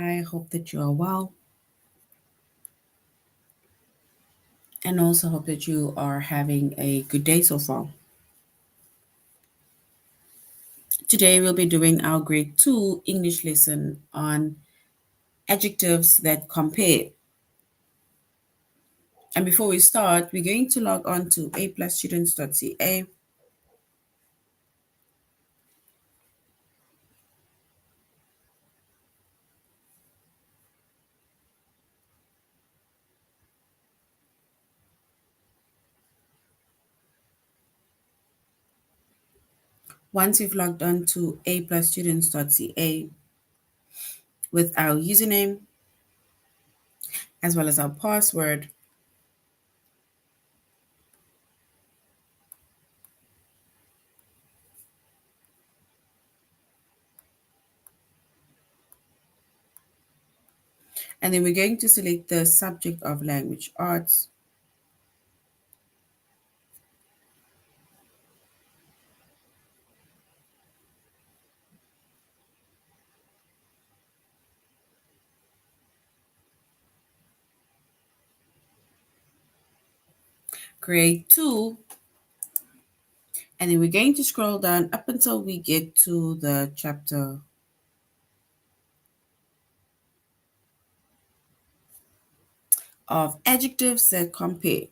I hope that you are well, and also hope that you are having a good day so far. Today, we'll be doing our grade 2 English lesson on adjectives that compare. And before we start, we're going to log on to aplusstudents.ca. Once we've logged on to aplusstudents.ca with our username as well as our password, and then we're going to select the subject of language arts. Grade 2, and then we're going to scroll down up until we get to the chapter of adjectives that compare.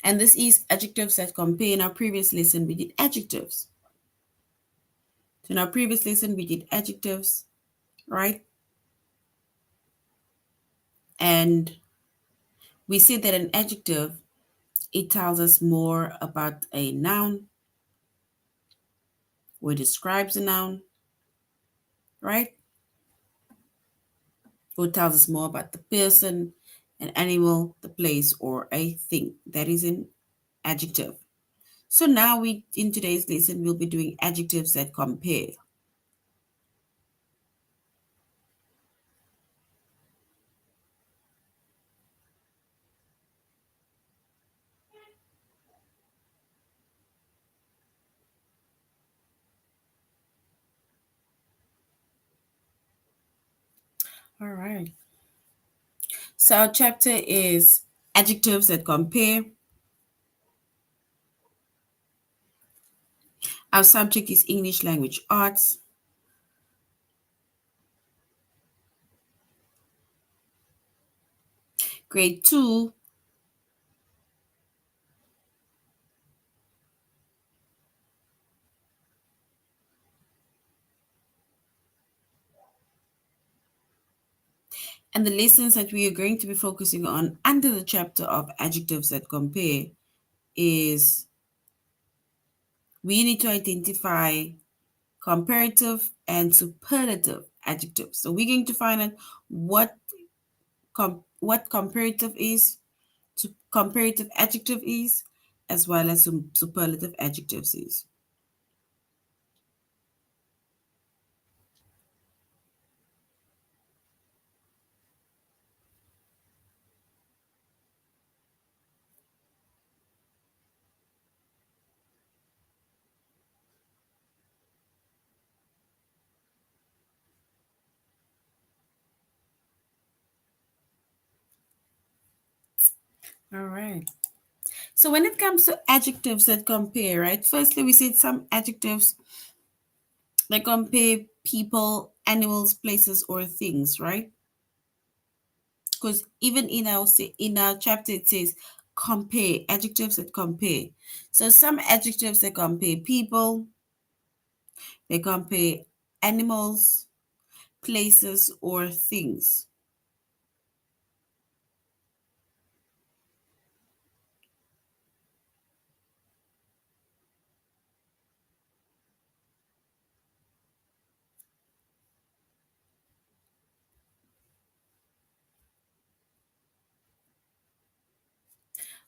And this is adjectives that compare. In our previous lesson, we did adjectives. So in our previous lesson, we did adjectives, right? And we said that an adjective, it tells us more about a noun or describes a noun, right? Or tells us more about the person, an animal, the place, or a thing. That is an adjective. So now in today's lesson, we'll be doing adjectives that compare. All right. So our chapter is adjectives that compare. Our subject is English language arts. Grade 2. And the lessons that we are going to be focusing on under the chapter of adjectives that compare is we need to identify comparative and superlative adjectives. So we're going to find out what comparative is, comparative adjective is, as well as some superlative adjectives is. All right. So when it comes to adjectives that compare, right? Firstly, we said some adjectives that compare people, animals, places, or things, right? Because even in our chapter it says compare, adjectives that compare. So some adjectives that compare people, they compare animals, places, or things.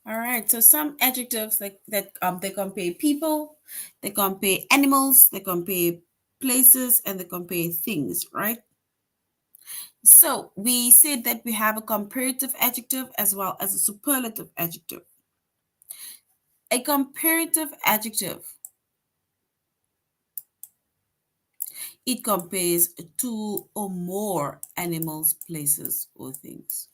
All right, so some adjectives that they compare people, they compare animals, they compare places, and they compare things, right? So we said that we have a comparative adjective as well as a superlative adjective. A comparative adjective, it compares two or more animals, places, or things.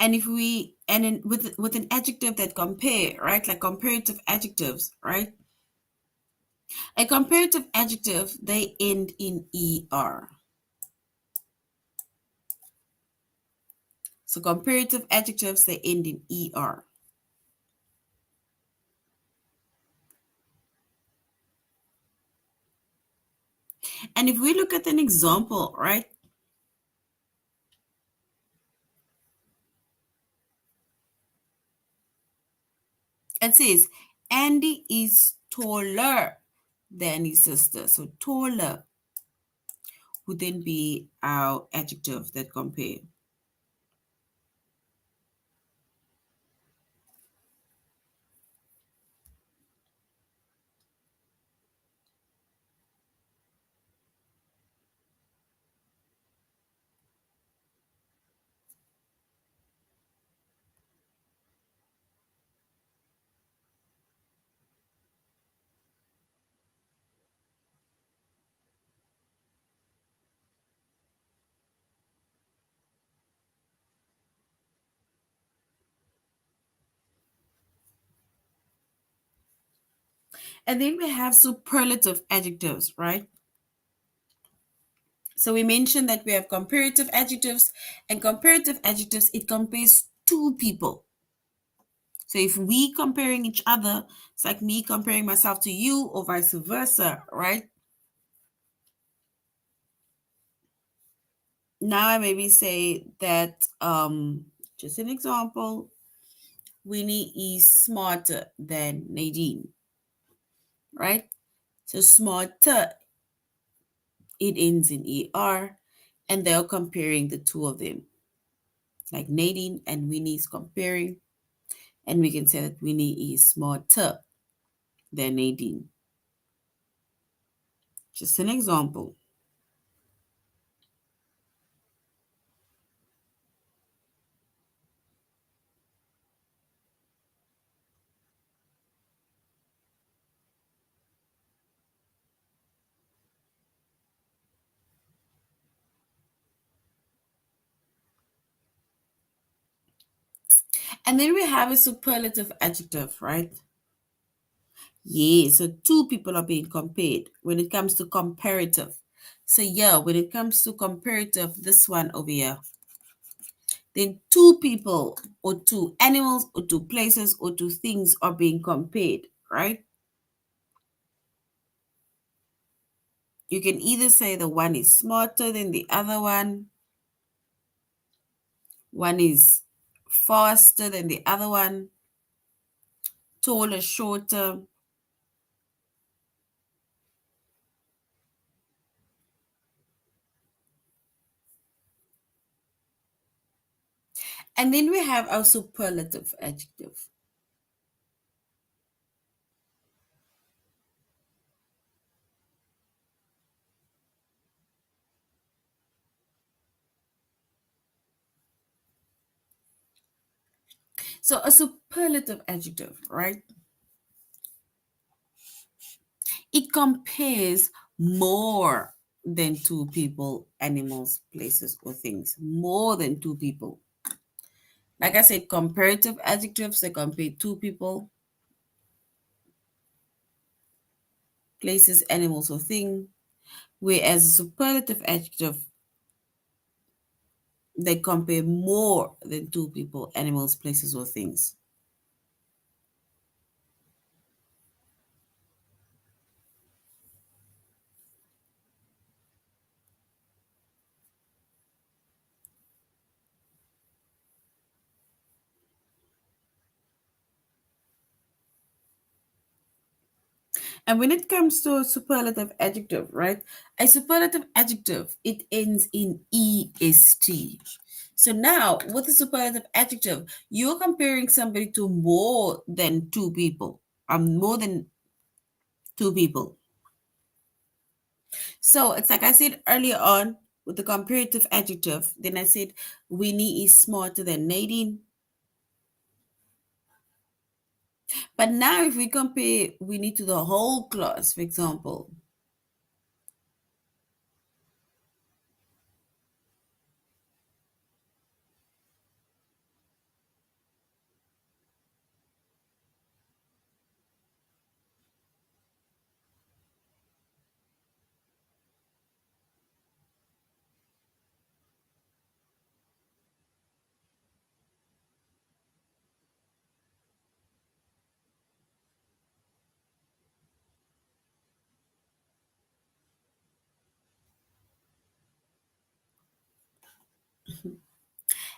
And if we and in, with an adjective that compare, right, like comparative adjectives, right? A comparative adjective, they end in er. So comparative adjectives, they end in er. And if we look at an example, right, it says Andy is taller than his sister. So taller would then be our adjective that compare. And then we have superlative adjectives, right? So we mentioned that we have comparative adjectives, and comparative adjectives, it compares two people. So if we comparing each other, it's like me comparing myself to you or vice versa, right? Now I maybe say that just an example, Winnie is smarter than Nadine, right? So smarter, it ends in er, and they're comparing the two of them. Like Nadine and Winnie is comparing, and we can say that Winnie is smarter than Nadine. Just an example. And then we have a superlative adjective, right? Yeah, so two people are being compared when it comes to comparative. So yeah, when it comes to comparative, this one over here, then two people or two animals or two places or two things are being compared, right? You can either say the one is smarter than the other one is faster than the other one, taller, shorter. And then we have our superlative adjective. So a superlative adjective, right? It compares more than two people, animals, places, or things. More than two people. Like I said, comparative adjectives, they compare two people, places, animals, or thing. Whereas a superlative adjective, they compare more than two people, animals, places, or things. And when it comes to superlative adjective, right? A superlative adjective, it ends in est. So now, with a superlative adjective, you're comparing somebody to more than two people. More than two people. So it's like I said earlier on with the comparative adjective. Then I said Winnie is smarter than Nadine. But now, if we compare Winnie to the whole class, for example,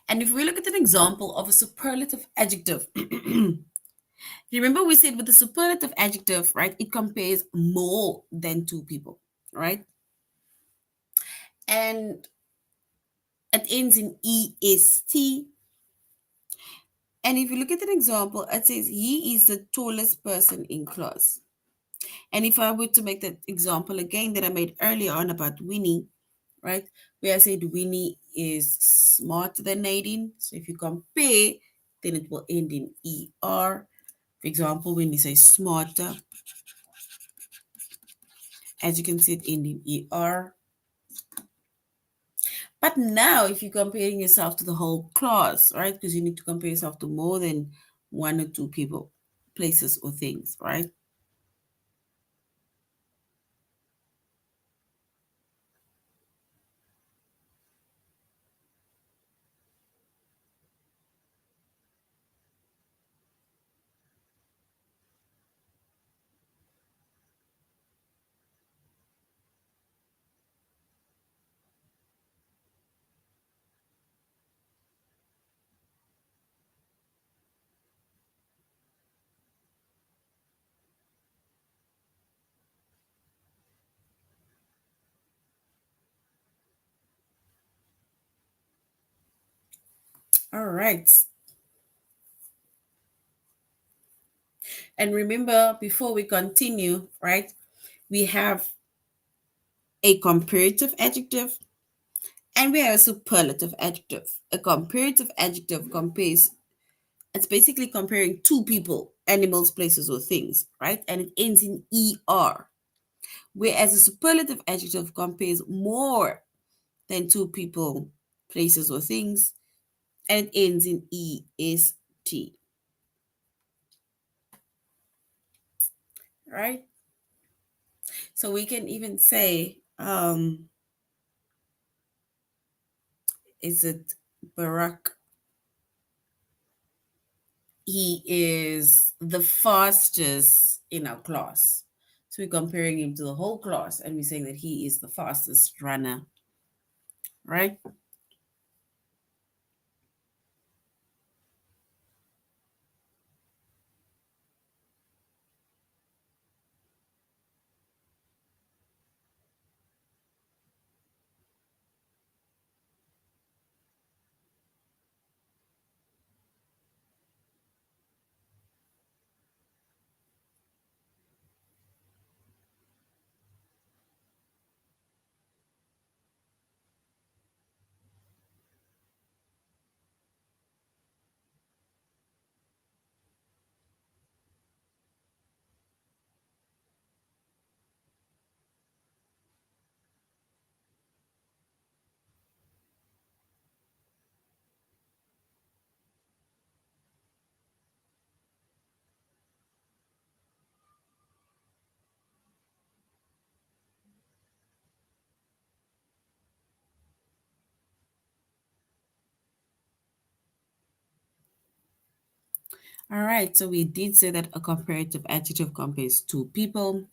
and if we look at an example of a superlative adjective, remember we said with the superlative adjective, right? It compares more than two people, right? And it ends in est. And if you look at an example, it says he is the tallest person in class. And if I were to make that example again that I made earlier on about Winnie, right? Where I said Winnie is smarter than Nadine. So if you compare, then it will end in er. For example, when you say smarter, as you can see, it end in er. But now, if you're comparing yourself to the whole class, right? Because you need to compare yourself to more than one or two people, places, or things, right? All right. And remember, before we continue, right, we have a comparative adjective and we have a superlative adjective. A comparative adjective compares, it's basically comparing two people, animals, places, or things, right? And it ends in er. Whereas a superlative adjective compares more than two people, places, or things, and it ends in est. Right? So we can even say, is it Barack? He is the fastest in our class. So we're comparing him to the whole class and we're saying that he is the fastest runner, right? All right, so we did say that a comparative adjective compares two people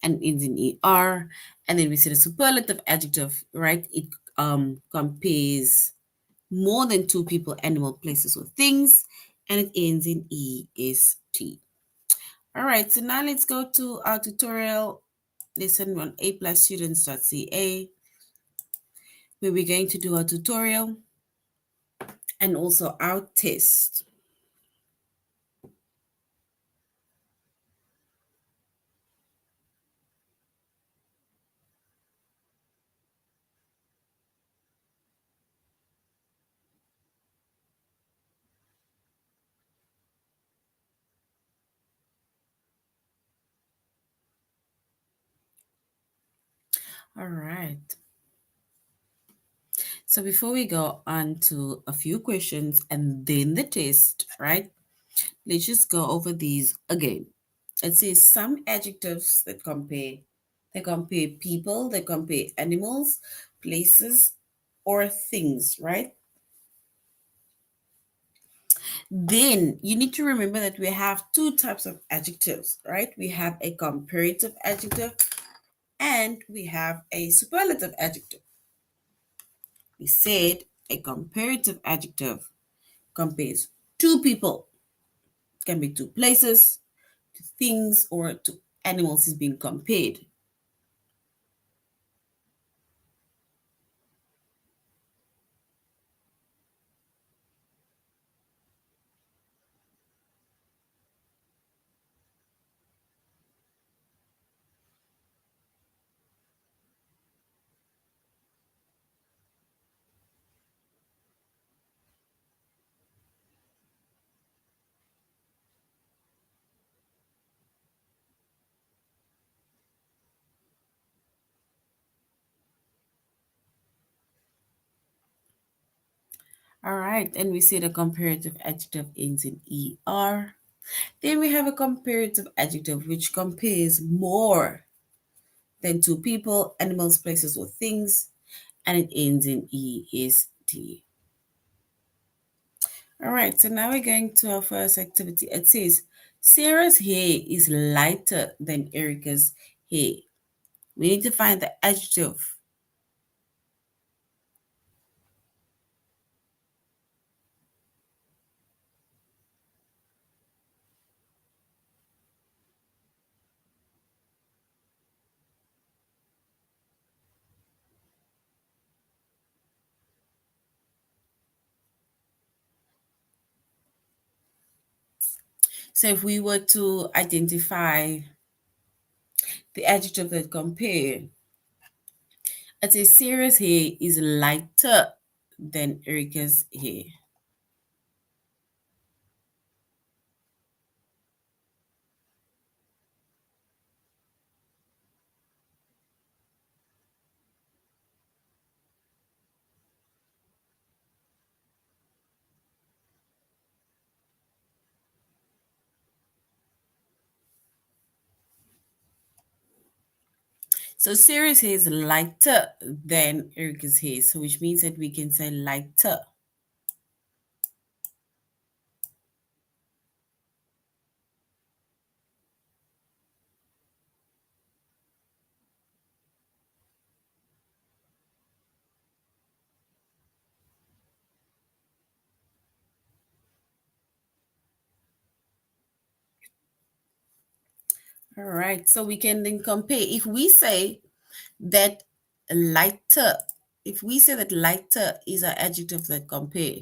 and ends in er. And then we said a superlative adjective, right? It compares more than two people, animal, places, or things, and it ends in est. All right, so now let's go to our tutorial lesson on aplusstudents.ca, where we're going to do our tutorial and also our test. All right. So before we go on to a few questions and then the test, right? Let's just go over these again. It says some adjectives that compare. They compare people, they compare animals, places, or things, right? Then you need to remember that we have two types of adjectives, right? We have a comparative adjective and we have a superlative adjective. We said a comparative adjective compares two people, can be two places, to things, or to animals is being compared. All right, and we say the comparative adjective ends in er. Then we have a comparative adjective which compares more than two people, animals, places, or things, and it ends in est. All right, so now we're going to our first activity. It says Sarah's hair is lighter than Erica's hair. We need to find the adjective. So if we were to identify the adjective that compare, it says Sarah's hair is lighter than Erica's hair. So Sarah's hair is lighter than Erica's hair, so which means that we can say lighter. All right, so we can then compare. If we say that lighter, if we say that lighter is an adjective that compare,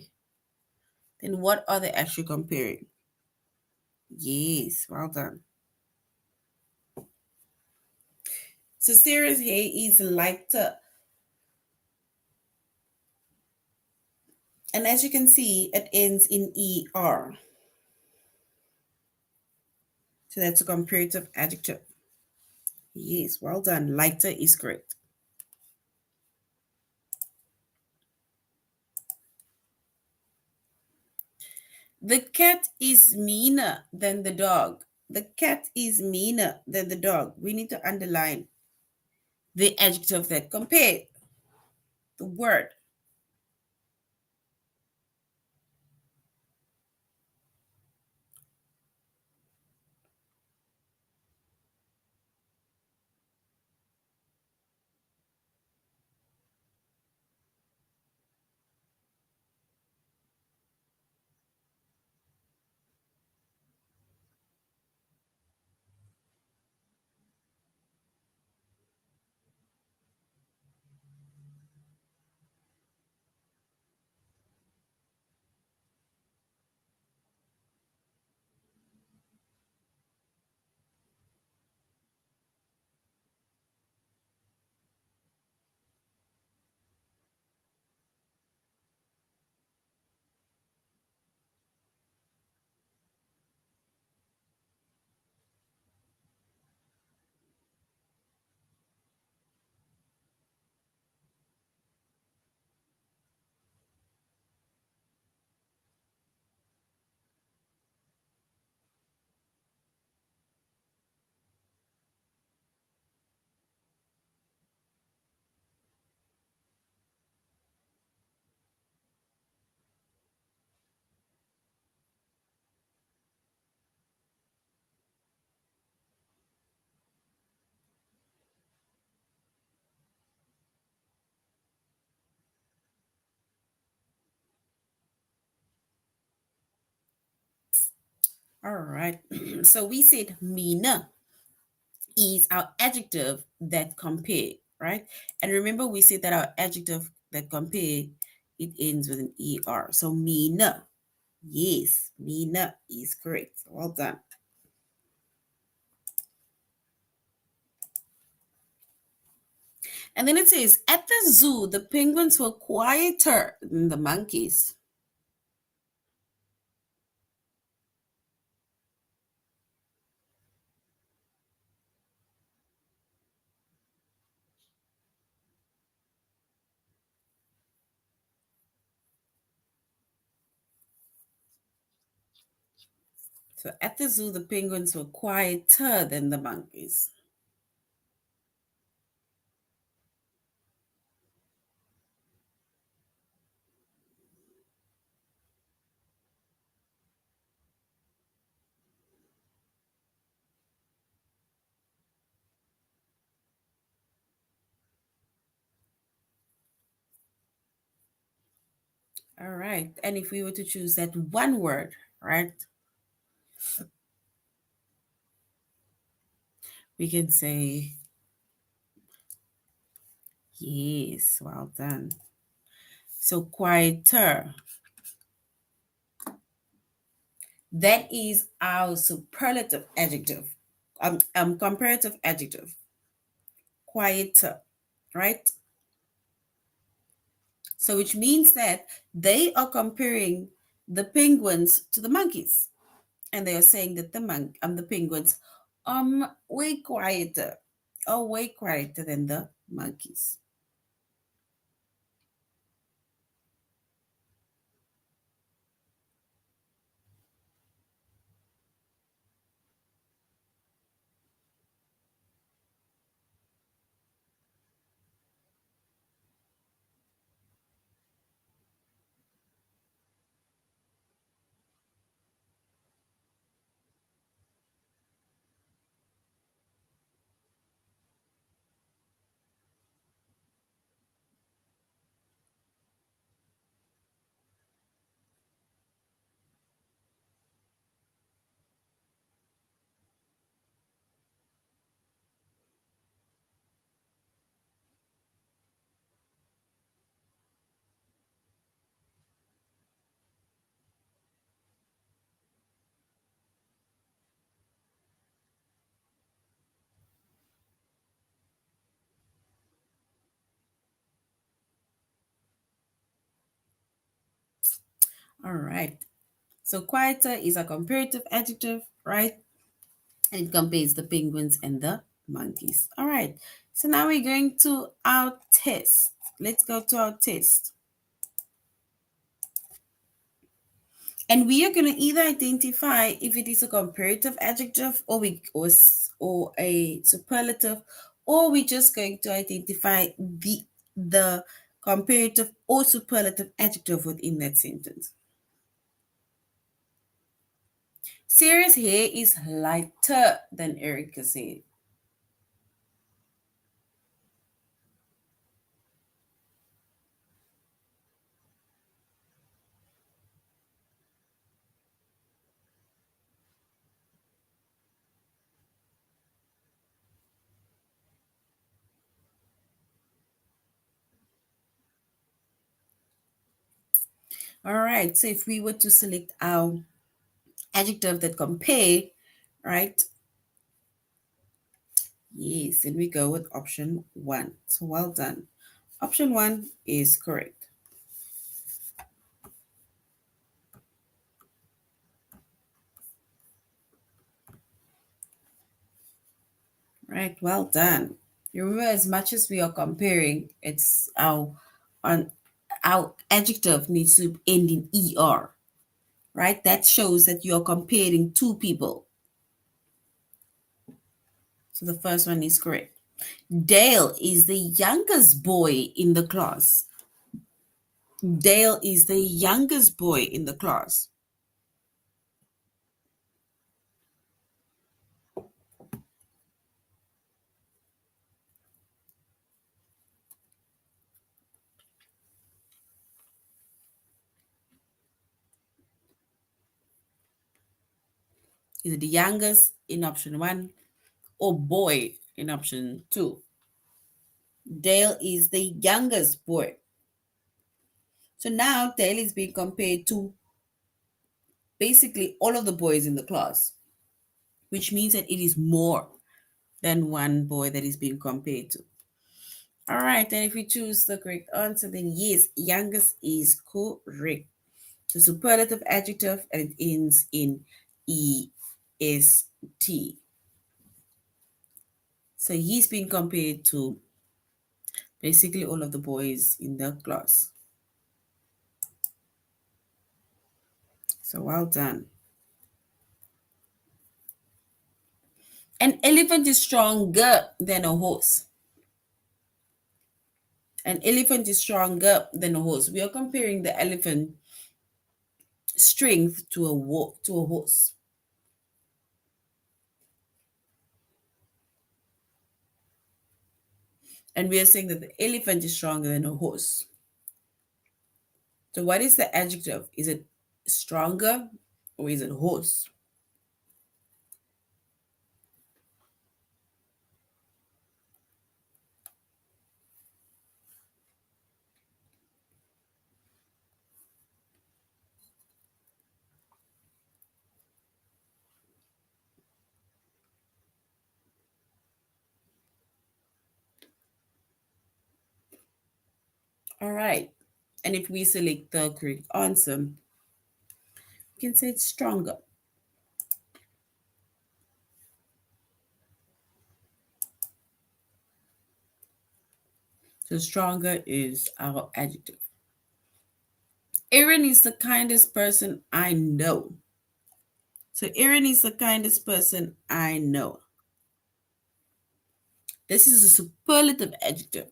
then what are they actually comparing? Yes, well done. So Sarah's hair is lighter. And as you can see, it ends in ER. So that's a comparative adjective. Yes, well done. Lighter is correct. The cat is meaner than the dog. The cat is meaner than the dog. We need to underline the adjective that compare the word. All right. So we said meaner is our adjective that compare, right? And remember, we said that our adjective that compare, it ends with an er. So meaner, yes, meaner is correct. Well done. And then it says, at the zoo, the penguins were quieter than the monkeys. So at the zoo, the penguins were quieter than the monkeys. All right. And if we were to choose that one word, right, we can say, yes, well done. So quieter. That is our superlative adjective, comparative adjective. Quieter, right? So which means that they are comparing the penguins to the monkeys, and they are saying that the penguins way quieter, or way quieter than the monkeys. All right. So quieter is a comparative adjective, right? And it compares the penguins and the monkeys. All right. So now we're going to our test. Let's go to our test. And we are going to either identify if it is a comparative adjective, or a superlative, or we're just going to identify the comparative or superlative adjective within that sentence. Sarah's hair is lighter than Erica's hair. All right. So if we were to select our adjective that compare, right? Yes, and we go with option one. So well done. Option one is correct. Right, well done. You remember, as much as we are comparing, it's on our adjective needs to end in er, right? That shows that you're comparing two people. So the first one is correct. Dale is the youngest boy in the class. Dale is the youngest boy in the class. Is it the youngest in option one or boy in option two? Dale is the youngest boy. So now Dale is being compared to basically all of the boys in the class, which means that it is more than one boy that is being compared to. All right, then if we choose the correct answer, then yes, youngest is correct. The superlative adjective and it ends in est. So he's being compared to basically all of the boys in the class. So well done. An elephant is stronger than a horse. An elephant is stronger than a horse. We are comparing the elephant strength to a horse. And we are saying that the elephant is stronger than a horse. So what is the adjective? Is it stronger or is it horse? All right. And if we select the correct answer, we can say it's stronger. So stronger is our adjective. Aaron is the kindest person I know. So Aaron is the kindest person I know. This is a superlative adjective.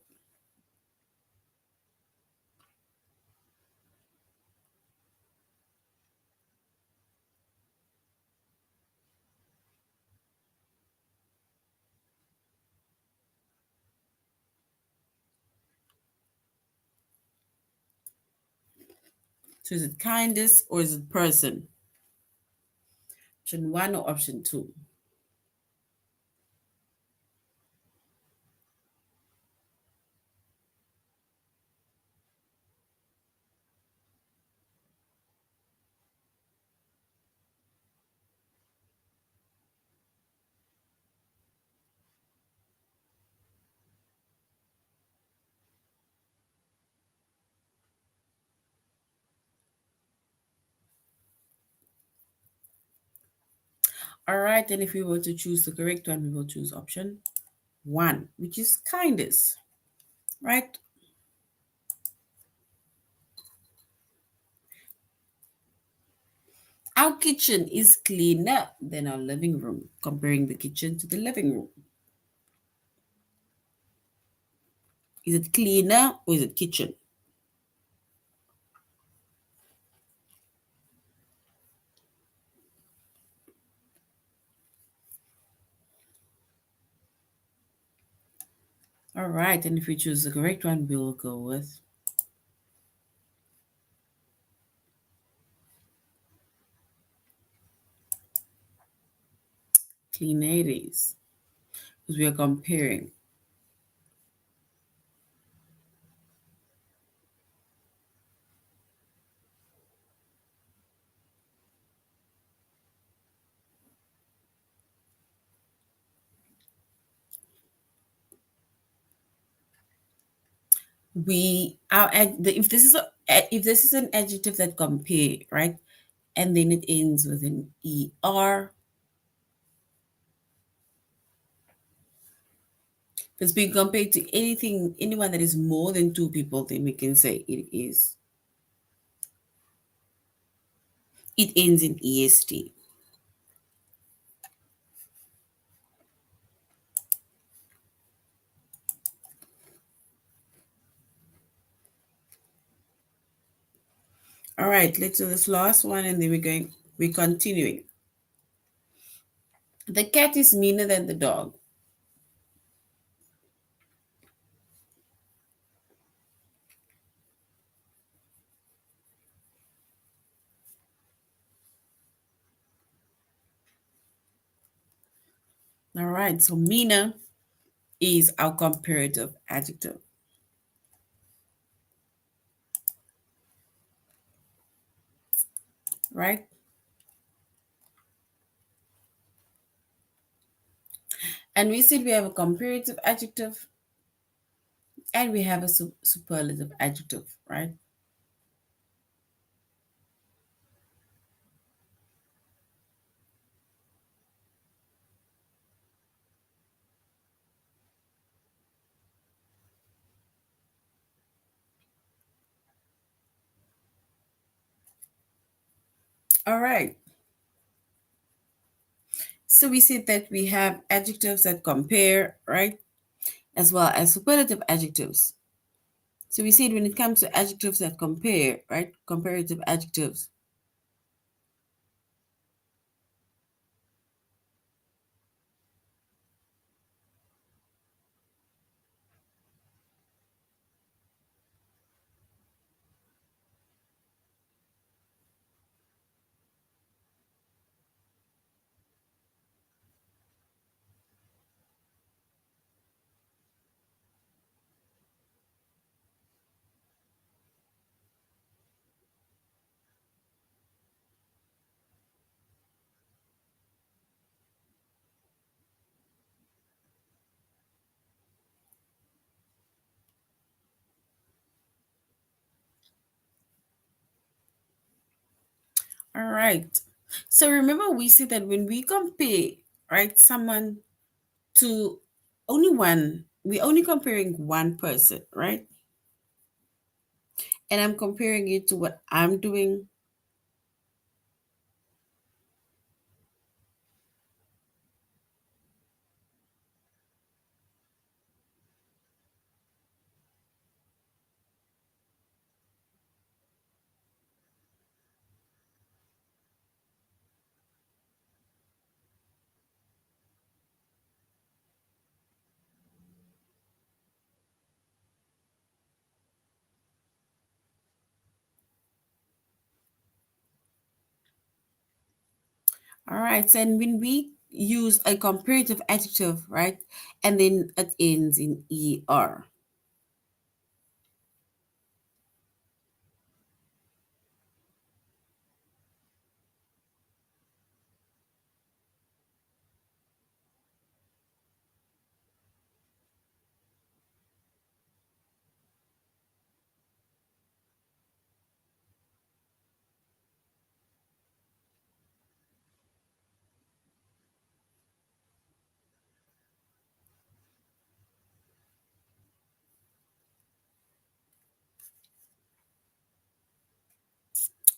So is it kindest or is it person? Option one or option two? All right, then if we were to choose the correct one, we will choose option one, which is kindest, right? Our kitchen is cleaner than our living room, comparing the kitchen to the living room. Is it cleaner or is it kitchen? All right, and if we choose the correct one, we'll go with cleaner it is, because we are comparing. If this is an adjective that compare, right, and then it ends with an er, if it's being compared to anyone that is more than two people, then we can say it ends in est. All right, let's do this last one and then we're continuing. The cat is meaner than the dog. All right, so meaner is our comparative adjective, right? And we said we have a comparative adjective and we have a superlative adjective, right? All right. So we said that we have adjectives that compare, right? As well as superlative adjectives. So we said when it comes to adjectives that compare, right? Comparative adjectives. All right. So remember we said that when we compare, right, someone to only one, we're only comparing one person, right? And I'm comparing it to what I'm doing. All right. So and when we use a comparative adjective, right, and then it ends in er.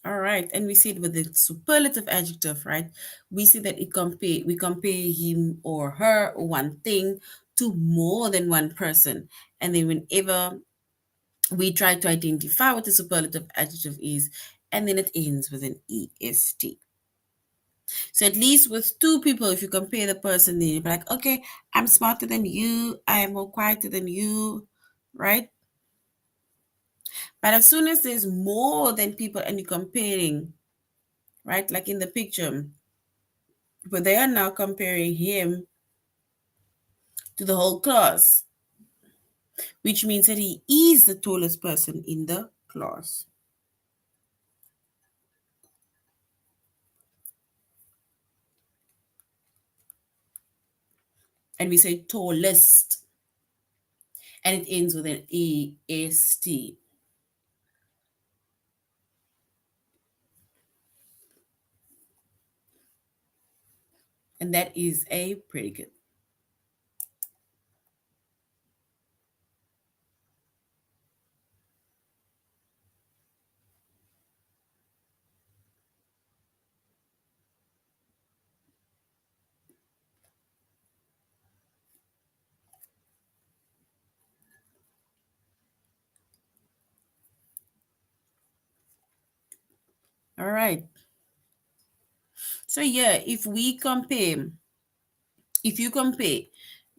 All right, and we see it with the superlative adjective, right? We see that we compare him or her or one thing to more than one person. And then whenever we try to identify what the superlative adjective is, and then it ends with an est. So at least with two people, if you compare the person, then you're like, okay, I'm smarter than you, I am more quieter than you, right? But as soon as there's more than people and you're comparing, right? Like in the picture, but they are now comparing him to the whole class, which means that he is the tallest person in the class. And we say tallest, and it ends with an est, and that is a predicate. All right. So yeah, if you compare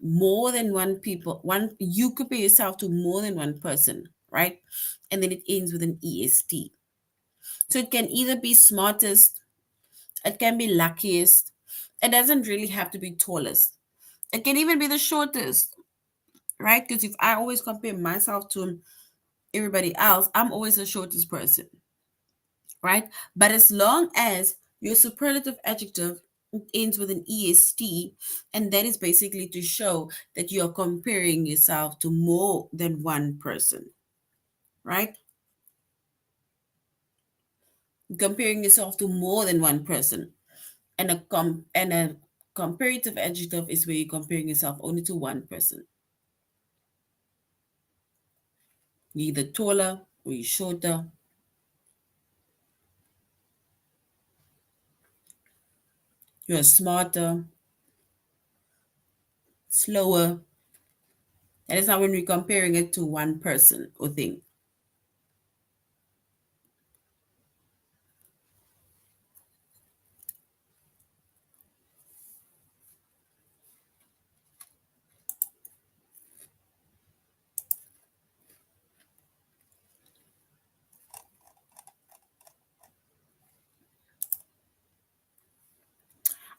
more than one people, you compare yourself to more than one person, right? And then it ends with an est. So it can either be smartest, it can be luckiest. It doesn't really have to be tallest. It can even be the shortest, right? Because if I always compare myself to everybody else, I'm always the shortest person, right? But as long as your superlative adjective ends with an est, and that is basically to show that you're comparing yourself to more than one person, right? Comparing yourself to more than one person. And a comparative adjective is where you're comparing yourself only to one person. You're either taller or you're shorter, you're smarter, slower. That is not when we're comparing it to one person or thing.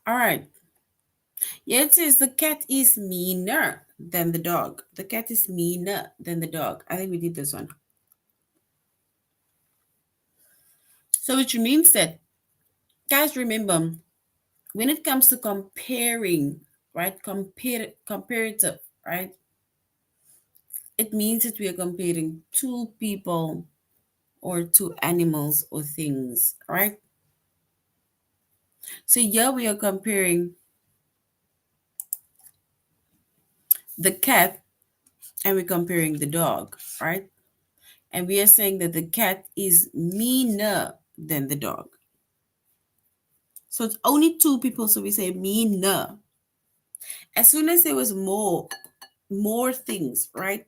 All right. Yeah, it says the cat is meaner than the dog. The cat is meaner than the dog. I think we did this one. So which means that, guys, remember, when it comes to comparing, right? Comparative, right? It means that we are comparing two people or two animals or things, right? So here we are comparing the cat and we're comparing the dog, right? And we are saying that the cat is meaner than the dog. So it's only two people, so we say meaner. As soon as there was more things, right?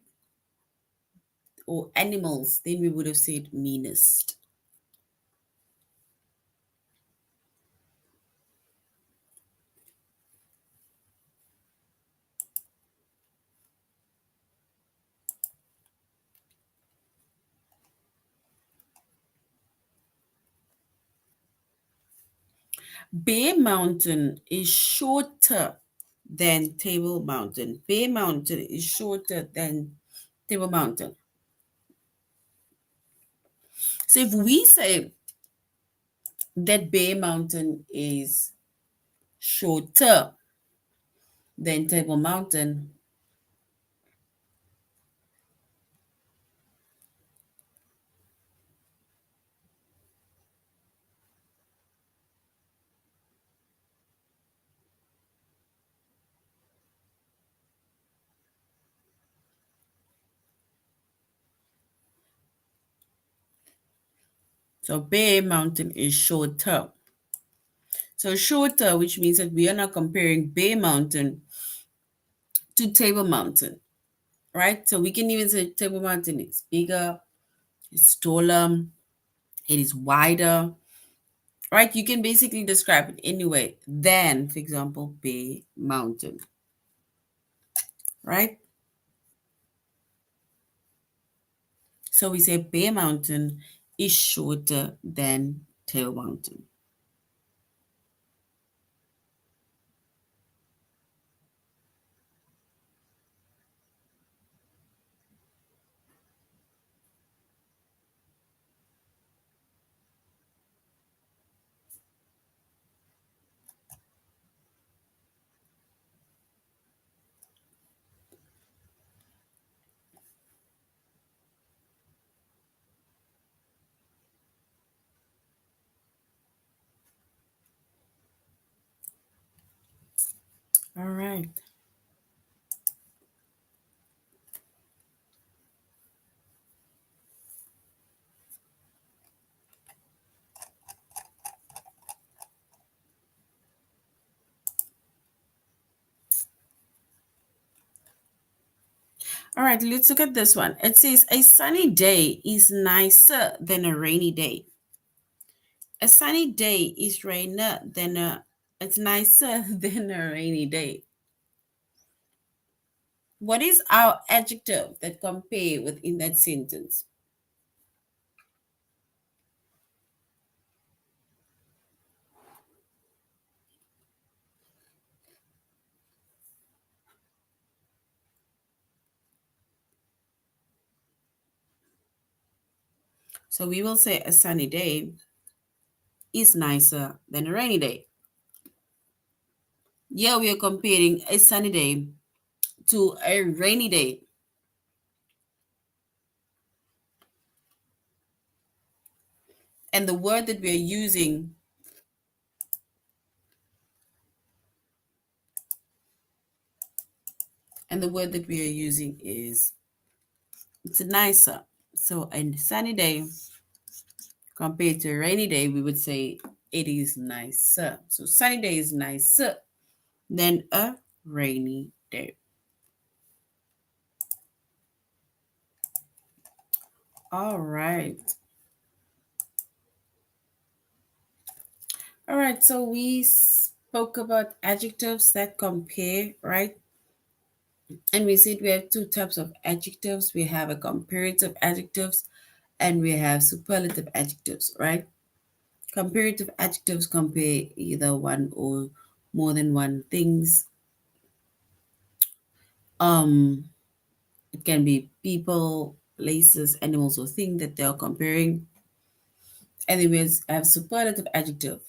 Or animals, then we would have said meanest. Bear Mountain is shorter than Table Mountain. Bear Mountain is shorter than Table Mountain. So if we say that Bear Mountain is shorter than Table Mountain, so Bear Mountain is shorter. So shorter, which means that we are not comparing Bear Mountain to Table Mountain, right? So we can even say Table Mountain is bigger, it's taller, it is wider, right? You can basically describe it anyway than, for example, Bear Mountain, right? So we say Bear Mountain is shorter than Table Mountain. All right. All right, let's look at this one. It says a sunny day is nicer than a rainy day. A sunny day is rainer than a it's nicer than a rainy day. What is our adjective that compare within that sentence? So we will say a sunny day is nicer than a rainy day. Yeah, we are comparing a sunny day to a rainy day. And the word that we are using is it's nicer. So a sunny day compared to a rainy day, we would say it is nicer. So sunny day is nicer than a rainy day. All right. All right. So we spoke about adjectives that compare, right? And we said we have two types of adjectives. We have a comparative adjectives and we have superlative adjectives, right? Comparative adjectives compare either one or more than one things. Um, it can be people, places, animals, or things that they are comparing. Anyways, I have superlative adjective,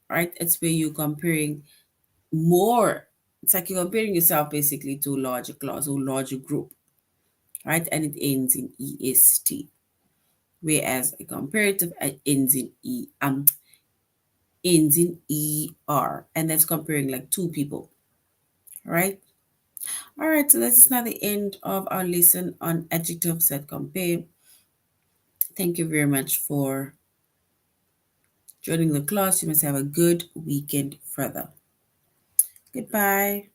right? It's where you're comparing more. It's like you're comparing yourself basically to a larger class or larger group, right? And it ends in est. Whereas a comparative ends in er, and that's comparing like two people, right? All right, so this is now the end of our lesson on adjectives that compare. Thank you very much for joining the class. You must have a good weekend further. Goodbye.